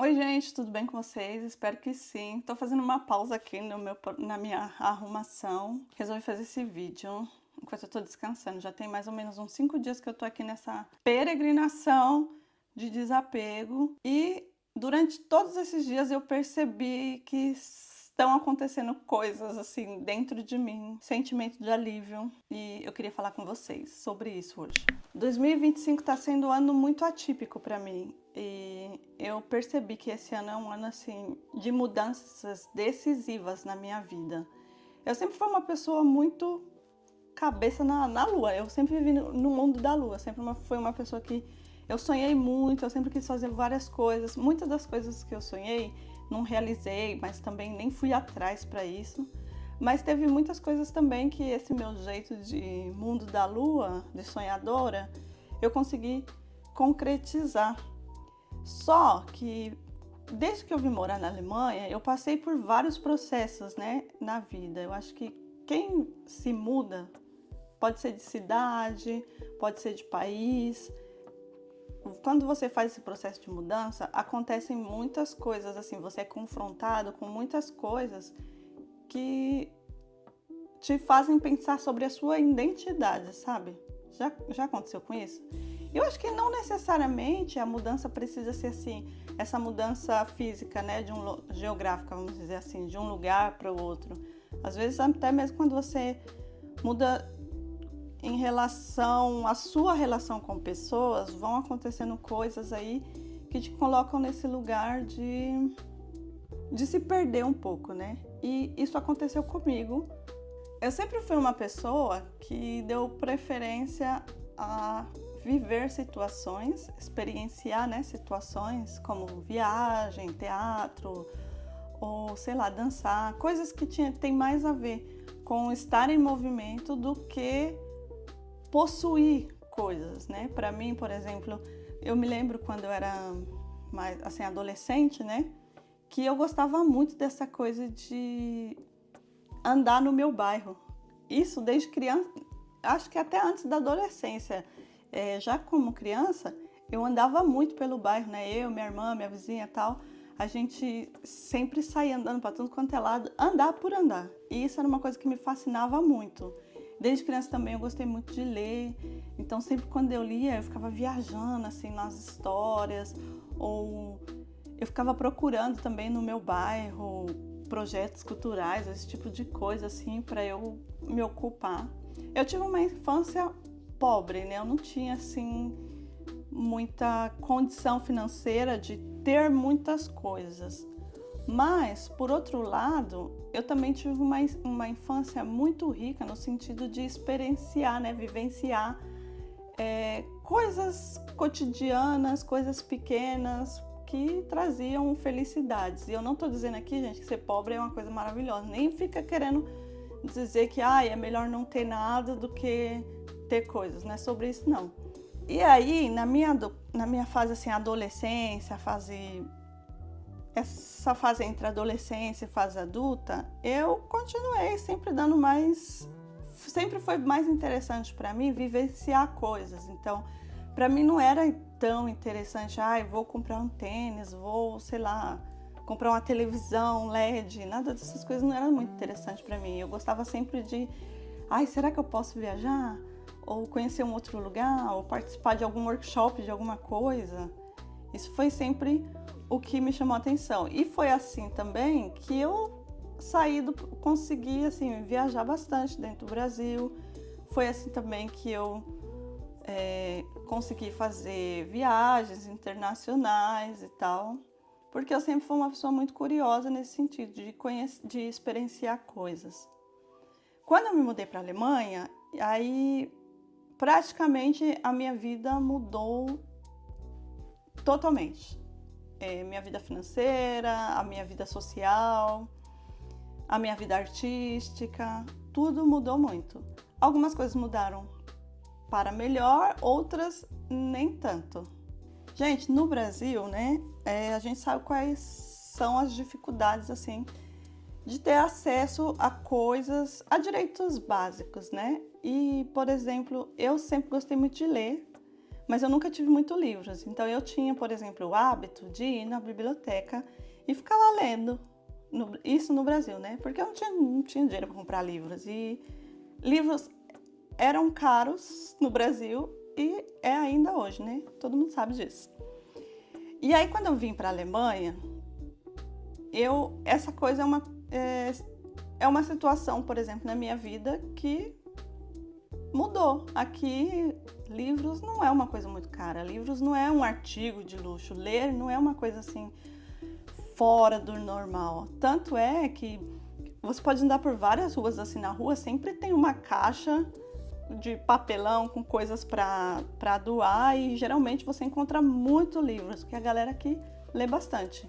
Oi, gente, tudo bem com vocês? Espero que sim. Tô fazendo uma pausa aqui na minha arrumação. Resolvi fazer esse vídeo enquanto eu tô descansando. Já tem mais ou menos uns 5 dias que eu tô aqui nessa peregrinação de desapego. E durante todos esses dias eu percebi que estão acontecendo coisas assim dentro de mim, sentimento de alívio, e eu queria falar com vocês sobre isso hoje. 2025 tá sendo um ano muito atípico para mim e eu percebi que esse ano é um ano assim de mudanças decisivas na minha vida. Eu sempre fui uma pessoa muito cabeça na lua, eu sempre vivi no mundo da lua, fui uma pessoa que eu sonhei muito, eu sempre quis fazer várias coisas. Muitas das coisas que eu sonhei não realizei, mas também nem fui atrás para isso. Mas teve muitas coisas também que esse meu jeito de mundo da lua, de sonhadora, eu consegui concretizar. Só que desde que eu vim morar na Alemanha, eu passei por vários processos, né, na vida. Eu acho que quem se muda pode ser de cidade, pode ser de país. Quando você faz esse processo de mudança, acontecem muitas coisas, assim, você é confrontado com muitas coisas que te fazem pensar sobre a sua identidade, sabe? Já aconteceu com isso? Eu acho que não necessariamente a mudança precisa ser assim, essa mudança física, né, geográfica, vamos dizer assim, de um lugar para o outro. Às vezes até mesmo quando você muda em relação à sua relação com pessoas, vão acontecendo coisas aí que te colocam nesse lugar de se perder um pouco, né? E isso aconteceu comigo. Eu sempre fui uma pessoa que deu preferência a viver situações, experienciar, né, situações como viagem, teatro, ou sei lá, dançar, coisas que tem mais a ver com estar em movimento do que possuir coisas, né? Para mim, por exemplo, eu me lembro quando eu era mais assim adolescente, né, que eu gostava muito dessa coisa de andar no meu bairro. Isso desde criança, acho que até antes da adolescência. Já como criança, eu andava muito pelo bairro, né? Eu, minha irmã, minha vizinha e tal. A gente sempre saía andando para tudo quanto é lado, andar por andar. E isso era uma coisa que me fascinava muito. Desde criança também eu gostei muito de ler, então sempre quando eu lia eu ficava viajando assim nas histórias, ou eu ficava procurando também no meu bairro projetos culturais, esse tipo de coisa assim para eu me ocupar. Eu tive uma infância pobre, né? Eu não tinha assim muita condição financeira de ter muitas coisas. Mas, por outro lado, eu também tive uma infância muito rica no sentido de experienciar, né, vivenciar coisas cotidianas, coisas pequenas que traziam felicidades. E eu não estou dizendo aqui, gente, que ser pobre é uma coisa maravilhosa. Nem fica querendo dizer que é melhor não ter nada do que ter coisas. Não é sobre isso, não. E aí, na minha fase assim, adolescência, essa fase entre adolescência e fase adulta, eu continuei sempre foi mais interessante para mim vivenciar coisas. Então, para mim não era tão interessante, vou comprar um tênis, vou, sei lá, comprar uma televisão LED, nada dessas coisas não era muito interessante para mim. Eu gostava sempre de, será que eu posso viajar? Ou conhecer um outro lugar, ou participar de algum workshop de alguma coisa. Isso foi sempre o que me chamou a atenção. E foi assim também que eu consegui assim, viajar bastante dentro do Brasil. Foi assim também que eu consegui fazer viagens internacionais e tal. Porque eu sempre fui uma pessoa muito curiosa nesse sentido, de experienciar coisas. Quando eu me mudei para a Alemanha, aí praticamente a minha vida mudou totalmente. Minha vida financeira, a minha vida social, a minha vida artística, tudo mudou muito. Algumas coisas mudaram para melhor, outras nem tanto. Gente, no Brasil, né, a gente sabe quais são as dificuldades, assim, de ter acesso a coisas, a direitos básicos, né? E, por exemplo, eu sempre gostei muito de ler, mas eu nunca tive muitos livros. Então eu tinha, por exemplo, o hábito de ir na biblioteca e ficar lá lendo. Isso no Brasil, né? Porque eu não tinha dinheiro para comprar livros. E livros eram caros no Brasil e é ainda hoje, né? Todo mundo sabe disso. E aí, quando eu vim para a Alemanha, essa coisa é uma situação, por exemplo, na minha vida que mudou. Aqui, livros não é uma coisa muito cara. Livros não é um artigo de luxo. Ler não é uma coisa assim fora do normal. Tanto é que você pode andar por várias ruas assim na rua, sempre tem uma caixa de papelão com coisas para doar e geralmente você encontra muitos livros, porque a galera aqui lê bastante.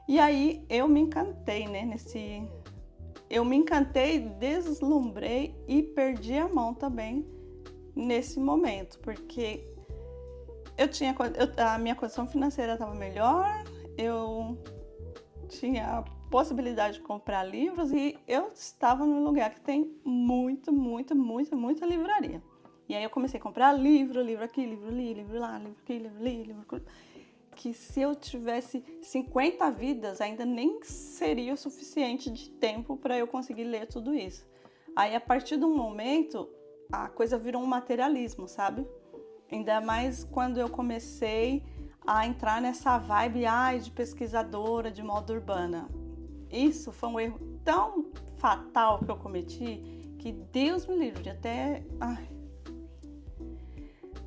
E aí eu me encantei, né, eu me encantei, deslumbrei e perdi a mão também nesse momento, porque a minha condição financeira estava melhor, eu tinha a possibilidade de comprar livros e eu estava num lugar que tem muita livraria. E aí eu comecei a comprar livro aqui, livro ali, livro lá, livro aqui, livro ali, livro aqui. Que se eu tivesse 50 vidas, ainda nem seria o suficiente de tempo para eu conseguir ler tudo isso. Aí, a partir de um momento, a coisa virou um materialismo, sabe? Ainda mais quando eu comecei a entrar nessa vibe de pesquisadora de moda urbana. Isso foi um erro tão fatal que eu cometi que Deus me livre, até...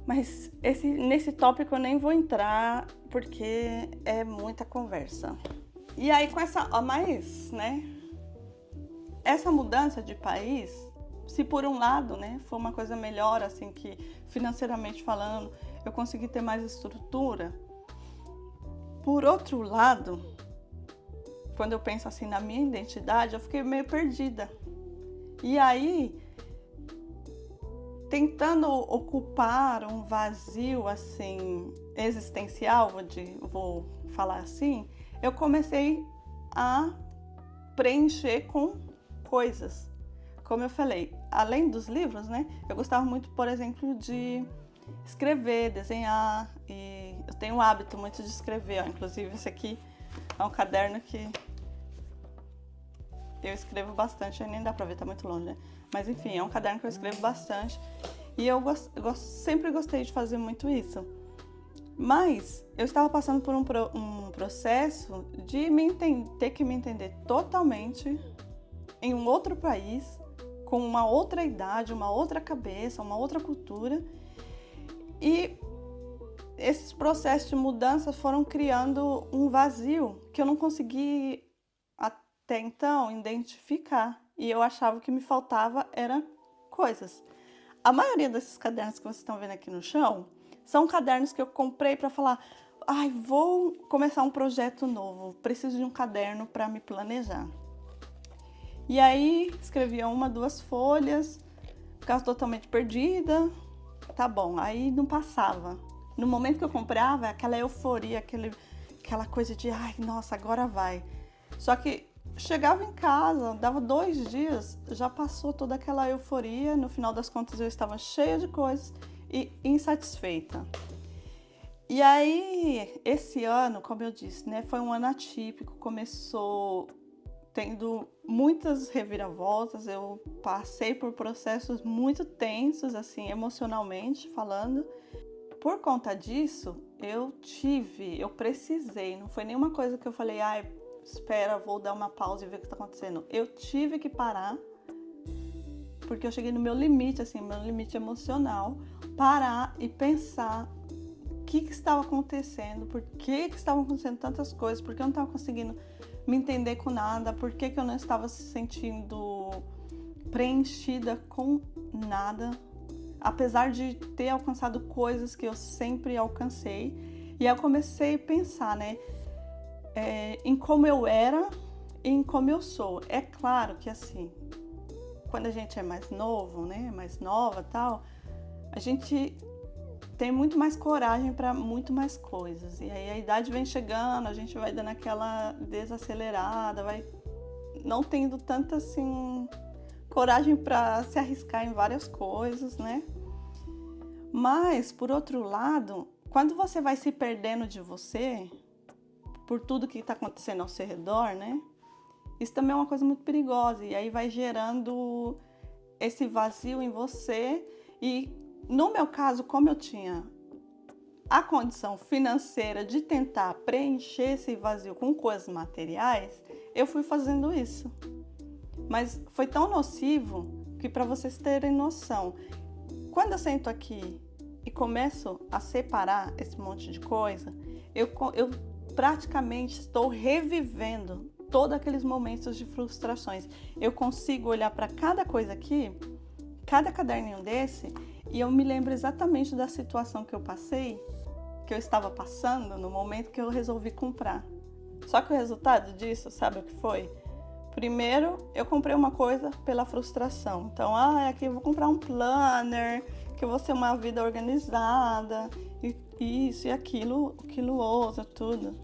Mas nesse tópico eu nem vou entrar, porque é muita conversa. E aí com essa mudança de país, se por um lado, né, foi uma coisa melhor, assim, que financeiramente falando, eu consegui ter mais estrutura, por outro lado, quando eu penso assim na minha identidade, eu fiquei meio perdida. E aí, tentando ocupar um vazio assim existencial, vou falar assim, eu comecei a preencher com coisas. Como eu falei, além dos livros, né? Eu gostava muito, por exemplo, de escrever, desenhar, e eu tenho o hábito muito de escrever, inclusive esse aqui é um caderno que eu escrevo bastante, nem dá pra ver, tá muito longe, né? Mas enfim, é um caderno que eu escrevo bastante e eu sempre gostei de fazer muito isso. Mas eu estava passando por um processo de ter que me entender totalmente em um outro país, com uma outra idade, uma outra cabeça, uma outra cultura. E esses processos de mudança foram criando um vazio que eu não consegui até então identificar. E eu achava que me faltava eram coisas. A maioria desses cadernos que vocês estão vendo aqui no chão são cadernos que eu comprei para falar: vou começar um projeto novo, preciso de um caderno para me planejar. E aí escrevia 1, 2 folhas, ficava totalmente perdida, tá bom, aí não passava. No momento que eu comprava, aquela euforia, aquela coisa de nossa, agora vai. Só que chegava em casa, dava 2 dias, já passou toda aquela euforia, no final das contas eu estava cheia de coisas e insatisfeita. E aí, esse ano, como eu disse, né, foi um ano atípico, começou tendo muitas reviravoltas, eu passei por processos muito tensos, assim, emocionalmente falando. Por conta disso, eu precisei, não foi nenhuma coisa que eu falei, espera, vou dar uma pausa e ver o que está acontecendo. Eu tive que parar, porque eu cheguei no meu limite, assim, meu limite emocional, parar e pensar o que estava acontecendo, por que estavam acontecendo tantas coisas, por que eu não estava conseguindo me entender com nada, por que eu não estava se sentindo preenchida com nada, apesar de ter alcançado coisas que eu sempre alcancei. E aí eu comecei a pensar, né, em como eu era e em como eu sou. É claro que assim, quando a gente é mais novo, né, mais nova, tal, a gente tem muito mais coragem para muito mais coisas. E aí a idade vem chegando, a gente vai dando aquela desacelerada, vai não tendo tanta assim coragem para se arriscar em várias coisas, né? Mas, por outro lado, quando você vai se perdendo de você, por tudo que está acontecendo ao seu redor, né? Isso também é uma coisa muito perigosa. E aí vai gerando esse vazio em você. E no meu caso, como eu tinha a condição financeira de tentar preencher esse vazio com coisas materiais, eu fui fazendo isso. Mas foi tão nocivo que, para vocês terem noção, quando eu sento aqui e começo a separar esse monte de coisa, eu praticamente estou revivendo todos aqueles momentos de frustrações. Eu consigo olhar para cada coisa aqui, cada caderninho desse, e eu me lembro exatamente da situação que eu passei, que eu estava passando no momento que eu resolvi comprar. Só que o resultado disso, sabe o que foi? Primeiro, eu comprei uma coisa pela frustração. Então, aqui eu vou comprar um planner, que eu vou ter uma vida organizada, e isso e aquilo outro, tudo.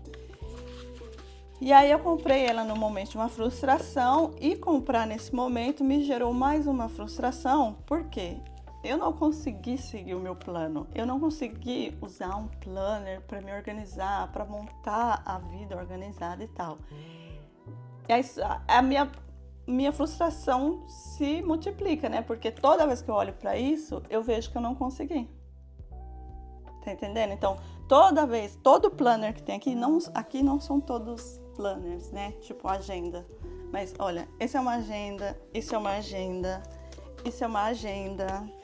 E aí eu comprei ela no momento de uma frustração, e comprar nesse momento me gerou mais uma frustração. Por quê? Eu não consegui seguir o meu plano. Eu não consegui usar um planner para me organizar, para montar a vida organizada e tal. E aí a minha frustração se multiplica, né? Porque toda vez que eu olho para isso, eu vejo que eu não consegui. Tá entendendo? Então, todo planner que tem aqui não são todos planners, né? Tipo agenda. Mas olha, esse é uma agenda, isso é uma agenda, isso é uma agenda.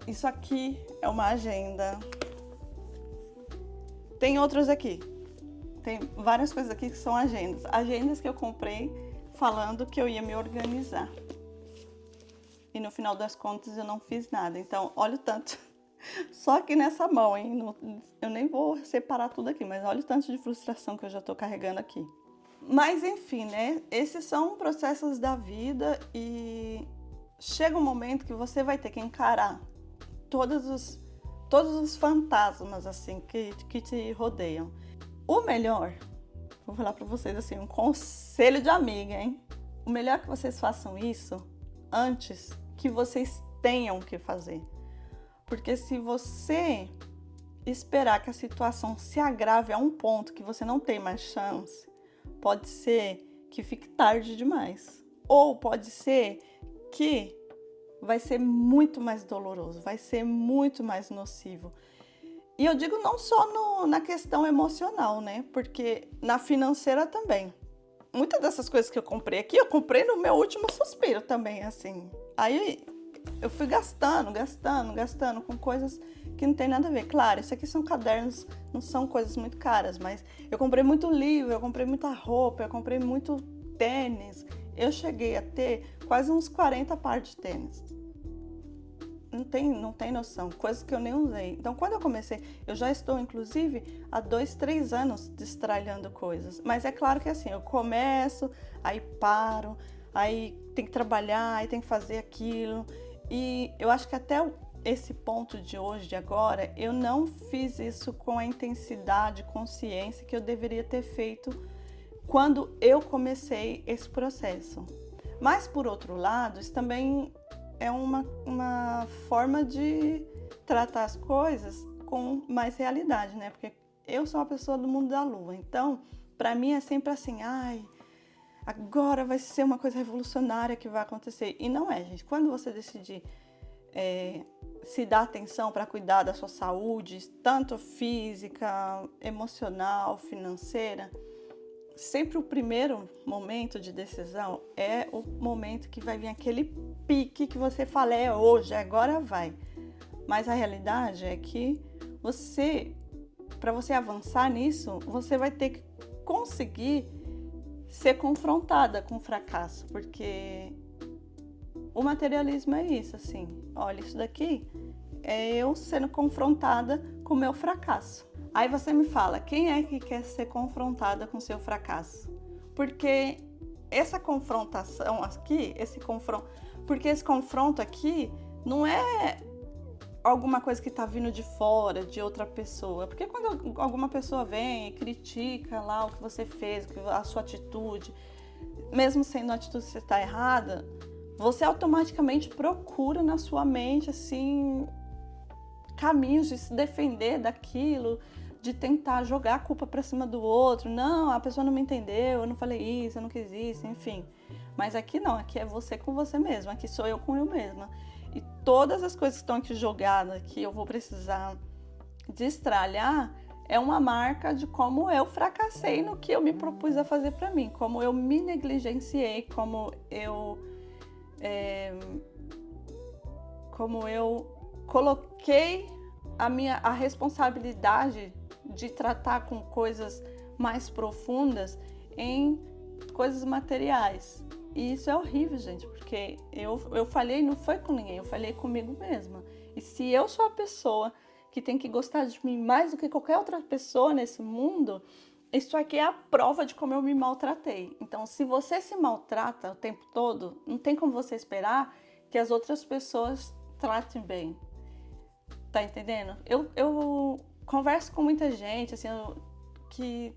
Isso aqui é uma agenda. Tem outros aqui. Tem várias coisas aqui que são agendas. Agendas que eu comprei falando que eu ia me organizar. E no final das contas eu não fiz nada. Então, olha o tanto. Só aqui nessa mão, hein? Eu nem vou separar tudo aqui, mas olha o tanto de frustração que eu já tô carregando aqui. Mas enfim, né? Esses são processos da vida e chega um momento que você vai ter que encarar todos os fantasmas assim que te rodeiam. O melhor, vou falar para vocês assim, um conselho de amiga, hein? O melhor é que vocês façam isso antes que vocês tenham que fazer. Porque se você esperar que a situação se agrave a um ponto que você não tem mais chance, pode ser que fique tarde demais. Ou pode ser que vai ser muito mais doloroso, vai ser muito mais nocivo. E eu digo não só na questão emocional, né? Porque na financeira também. Muitas dessas coisas que eu comprei aqui, eu comprei no meu último suspiro também, assim. Aí eu fui gastando com coisas que não tem nada a ver. Claro, isso aqui são cadernos, não são coisas muito caras, mas eu comprei muito livro, eu comprei muita roupa, eu comprei muito tênis. Eu cheguei a ter quase uns 40 pares de tênis. Não tem noção, coisas que eu nem usei. Então, quando eu comecei, eu já estou, inclusive, há 2, 3 anos destralhando coisas. Mas é claro que assim, eu começo, aí paro, aí tem que trabalhar, aí tem que fazer aquilo. E eu acho que até esse ponto de hoje, de agora, eu não fiz isso com a intensidade, consciência que eu deveria ter feito quando eu comecei esse processo. Mas, por outro lado, isso também é uma forma de tratar as coisas com mais realidade, né? Porque eu sou uma pessoa do mundo da lua, então, para mim é sempre assim, agora vai ser uma coisa revolucionária que vai acontecer. E não é, gente. Quando você decidir se dar atenção para cuidar da sua saúde, tanto física, emocional, financeira, sempre o primeiro momento de decisão é o momento que vai vir aquele pique que você fala, é hoje, agora vai. Mas a realidade é que para você avançar nisso, você vai ter que conseguir ser confrontada com o fracasso, porque o materialismo é isso, assim, olha, isso daqui é eu sendo confrontada com o meu fracasso. Aí você me fala, quem é que quer ser confrontada com o seu fracasso? Porque essa confrontação aqui, porque esse confronto aqui não é alguma coisa que está vindo de fora, de outra pessoa. Porque quando alguma pessoa vem e critica lá o que você fez, a sua atitude, mesmo sendo a atitude que você está errada, você automaticamente procura na sua mente, assim, caminhos de se defender daquilo, de tentar jogar a culpa pra cima do outro. Não, a pessoa não me entendeu, eu não falei isso, eu não quis isso, enfim. Mas aqui não, aqui é você com você mesma, aqui sou eu com eu mesma. E todas as coisas que estão aqui jogadas, que eu vou precisar destralhar, é uma marca de como eu fracassei no que eu me propus a fazer pra mim, como eu me negligenciei, como eu coloquei a responsabilidade de tratar com coisas mais profundas em coisas materiais. E isso é horrível, gente, porque eu falhei, não foi com ninguém, eu falhei comigo mesma. E se eu sou a pessoa que tem que gostar de mim mais do que qualquer outra pessoa nesse mundo, isso aqui é a prova de como eu me maltratei. Então, se você se maltrata o tempo todo, não tem como você esperar que as outras pessoas tratem bem. Tá entendendo? Eu converso com muita gente, assim, que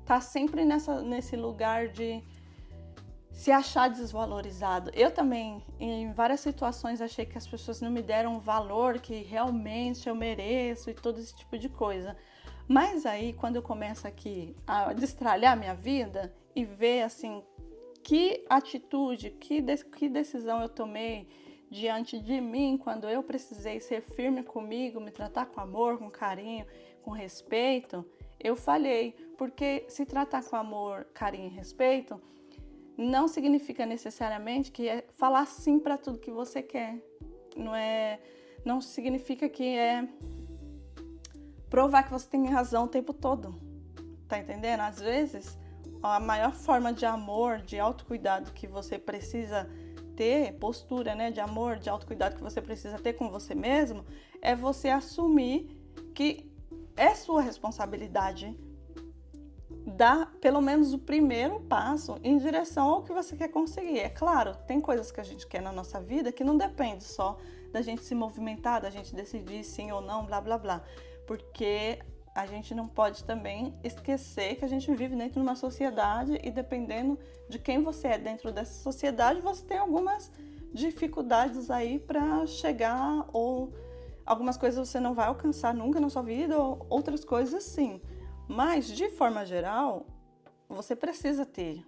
tá sempre nesse lugar de se achar desvalorizado. Eu também, em várias situações, achei que as pessoas não me deram o valor que realmente eu mereço e todo esse tipo de coisa. Mas aí, quando eu começo aqui a destralhar minha vida e ver, assim, que atitude, que decisão eu tomei diante de mim, quando eu precisei ser firme comigo, me tratar com amor, com carinho, com respeito, eu falhei. Porque se tratar com amor, carinho e respeito não significa necessariamente que é falar sim para tudo que você quer. Não significa que é provar que você tem razão o tempo todo. Tá entendendo? Às vezes, a maior forma de amor, de autocuidado que você precisa ter, postura, né, de amor, de autocuidado que você precisa ter com você mesmo, é você assumir que é sua responsabilidade dar pelo menos o primeiro passo em direção ao que você quer conseguir. É claro, tem coisas que a gente quer na nossa vida que não depende só da gente se movimentar, da gente decidir sim ou não, blá blá blá, porque a gente não pode também esquecer que a gente vive dentro de uma sociedade e dependendo de quem você é dentro dessa sociedade, você tem algumas dificuldades aí para chegar, ou algumas coisas você não vai alcançar nunca na sua vida, ou outras coisas sim. Mas, de forma geral, você precisa ter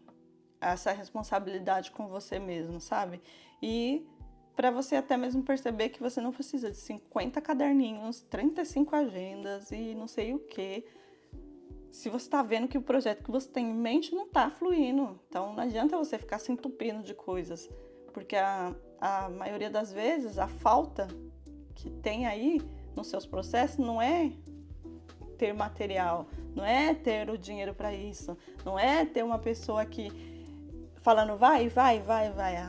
essa responsabilidade com você mesmo, sabe? E para você até mesmo perceber que você não precisa de 50 caderninhos, 35 agendas e não sei o quê. Se você está vendo que o projeto que você tem em mente não está fluindo, então não adianta você ficar se entupindo de coisas, porque a maioria das vezes a falta que tem aí nos seus processos não é ter material, não é ter o dinheiro para isso, não é ter uma pessoa que falando vai.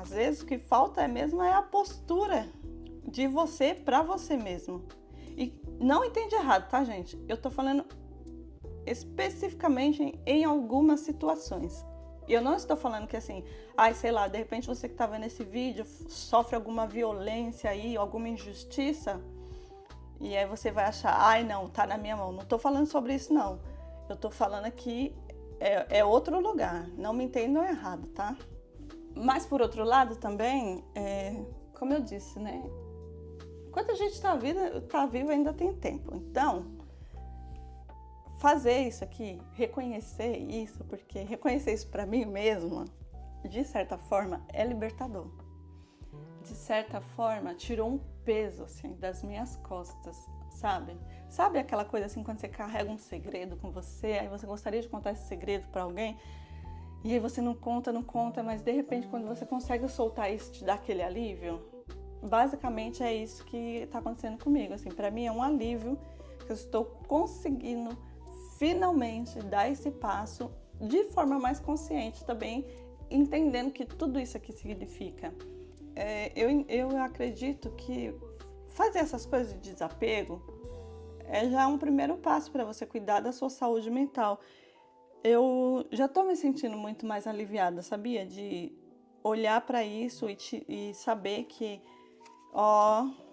Às vezes o que falta mesmo é a postura de você para você mesmo. E não entende errado, tá, gente? Eu tô falando especificamente em algumas situações. Eu não estou falando que assim, sei lá, de repente você que tá vendo esse vídeo sofre alguma violência aí, alguma injustiça, e aí você vai achar, não, tá na minha mão. Não tô falando sobre isso, não. Eu tô falando aqui, é outro lugar. Não me entendam errado, tá? Mas, por outro lado, também, como eu disse, né? Enquanto a gente tá vivo, ainda tem tempo. Então, fazer isso aqui, reconhecer isso, porque reconhecer isso pra mim mesma, de certa forma, é libertador. De certa forma, tirou um peso, assim, das minhas costas, sabe? Sabe aquela coisa, assim, quando você carrega um segredo com você, aí você gostaria de contar esse segredo pra alguém, e aí você não conta, mas de repente, quando você consegue soltar isso, te dá aquele alívio? Basicamente, é isso que tá acontecendo comigo, assim, pra mim é um alívio que eu estou conseguindo finalmente dar esse passo de forma mais consciente também, entendendo que tudo isso aqui significa. Eu acredito que fazer essas coisas de desapego é já um primeiro passo para você cuidar da sua saúde mental. Eu já tô me sentindo muito mais aliviada, sabia? De olhar para isso e saber que,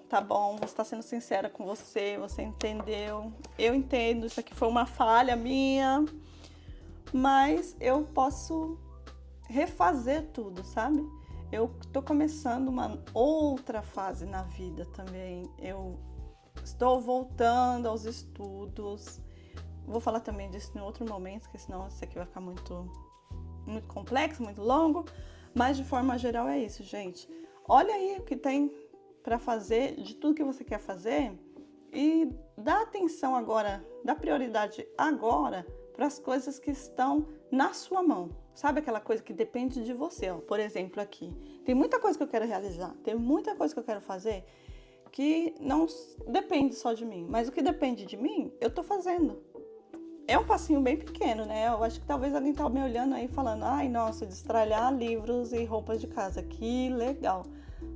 tá bom, você está sendo sincera com você entendeu, eu entendo, isso aqui foi uma falha minha, mas eu posso refazer tudo, sabe? eu tô começando uma outra fase na vida também. Eu estou voltando aos estudos. Vou falar também disso em outro momento, porque senão isso aqui vai ficar muito complexo, muito longo. Mas de forma geral é isso, gente. Olha aí o que tem para fazer, de tudo que você quer fazer, e dá atenção agora, dá prioridade agora para as coisas que estão na sua mão. Sabe aquela coisa que depende de você? Ó. Por exemplo, aqui. Tem muita coisa que eu quero realizar, tem muita coisa que eu quero fazer que não depende só de mim. Mas o que depende de mim, eu tô fazendo. É um passinho bem pequeno, né? Eu acho que talvez alguém tá me olhando aí falando, ai, nossa, destralhar livros e roupas de casa, que legal.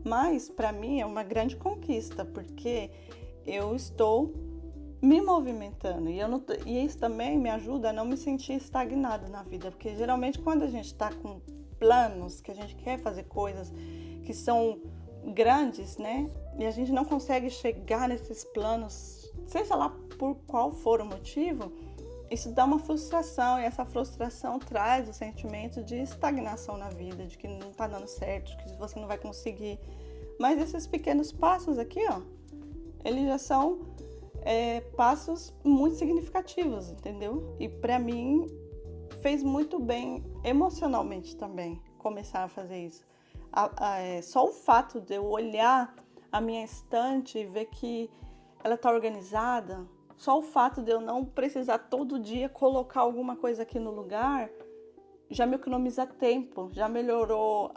Mas para mim é uma grande conquista, porque eu estou me movimentando e isso também me ajuda a não me sentir estagnada na vida, porque geralmente quando a gente está com planos, que a gente quer fazer coisas que são grandes, né? E a gente não consegue chegar nesses planos, seja lá por qual for o motivo, isso dá uma frustração, e essa frustração traz o sentimento de estagnação na vida, de que não está dando certo, que você não vai conseguir. Mas esses pequenos passos aqui, ó, eles já são passos muito significativos, entendeu? E para mim fez muito bem emocionalmente também começar a fazer isso. Só o fato de eu olhar a minha estante e ver que ela está organizada, só o fato de eu não precisar todo dia colocar alguma coisa aqui no lugar, já me economiza tempo, já melhorou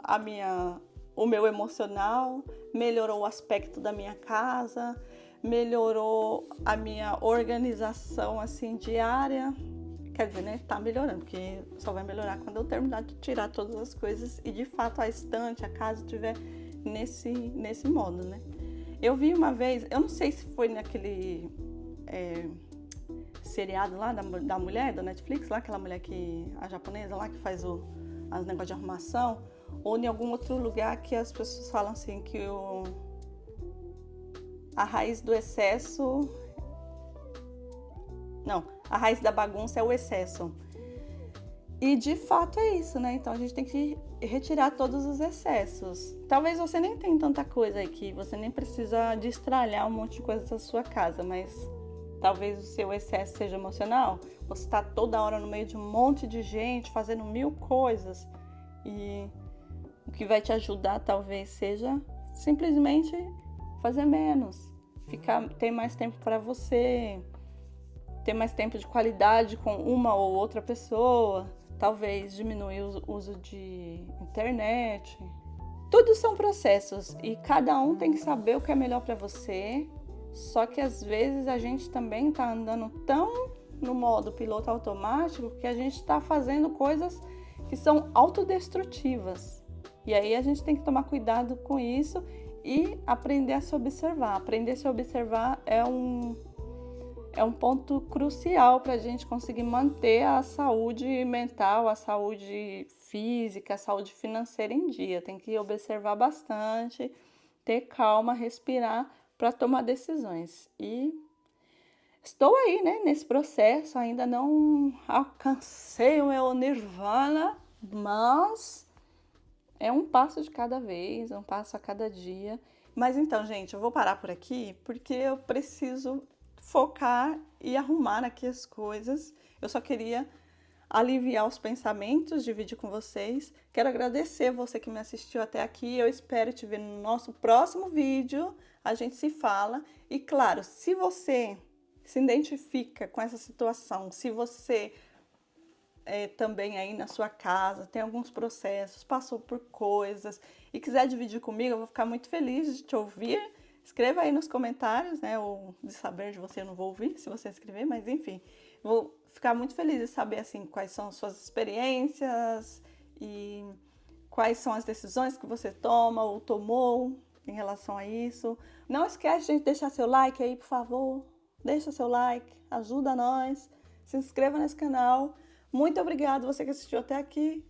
o meu emocional, melhorou o aspecto da minha casa, melhorou a minha organização assim diária. Quer dizer, né, tá melhorando, porque só vai melhorar quando eu terminar de tirar todas as coisas e de fato a estante, a casa estiver nesse modo, né? Eu vi uma vez, eu não sei se foi naquele seriado lá da mulher, da Netflix, lá, aquela mulher a japonesa lá que faz os negócios de arrumação, ou em algum outro lugar que as pessoas falam assim que a raiz do excesso... Não, a raiz da bagunça é o excesso. E de fato é isso, né? Então a gente tem que retirar todos os excessos. Talvez você nem tenha tanta coisa aqui, você nem precisa destralhar um monte de coisa da sua casa, mas talvez o seu excesso seja emocional. Você está toda hora no meio de um monte de gente, fazendo 1000 coisas. E o que vai te ajudar talvez seja simplesmente fazer menos. Ter mais tempo para você, ter mais tempo de qualidade com uma ou outra pessoa, talvez diminuir o uso de internet. Tudo são processos e cada um tem que saber o que é melhor para você. Só que às vezes a gente também está andando tão no modo piloto automático que a gente está fazendo coisas que são autodestrutivas. E aí a gente tem que tomar cuidado com isso e aprender a se observar. Aprender a se observar é um ponto crucial para a gente conseguir manter a saúde mental, a saúde física, a saúde financeira em dia. Tem que observar bastante, ter calma, respirar para tomar decisões. E estou aí, né, nesse processo, ainda não alcancei o meu nirvana, mas é um passo de cada vez, um passo a cada dia. Mas então, gente, eu vou parar por aqui porque eu preciso focar e arrumar aqui as coisas. Eu só queria aliviar os pensamentos, dividir com vocês. Quero agradecer você que me assistiu até aqui. Eu espero te ver no nosso próximo vídeo. A gente se fala. E claro, se você se identifica com essa situação, se você também aí na sua casa tem alguns processos, passou por coisas e quiser dividir comigo, eu vou ficar muito feliz de te ouvir. Escreva aí nos comentários, né? Ou de saber de você eu não vou ouvir se você escrever, mas enfim, vou ficar muito feliz de saber assim quais são as suas experiências e quais são as decisões que você toma ou tomou em relação a isso. Não esquece de deixar seu like aí, por favor. Deixa seu like, ajuda nós. Se inscreva nesse canal. Muito obrigada você que assistiu até aqui.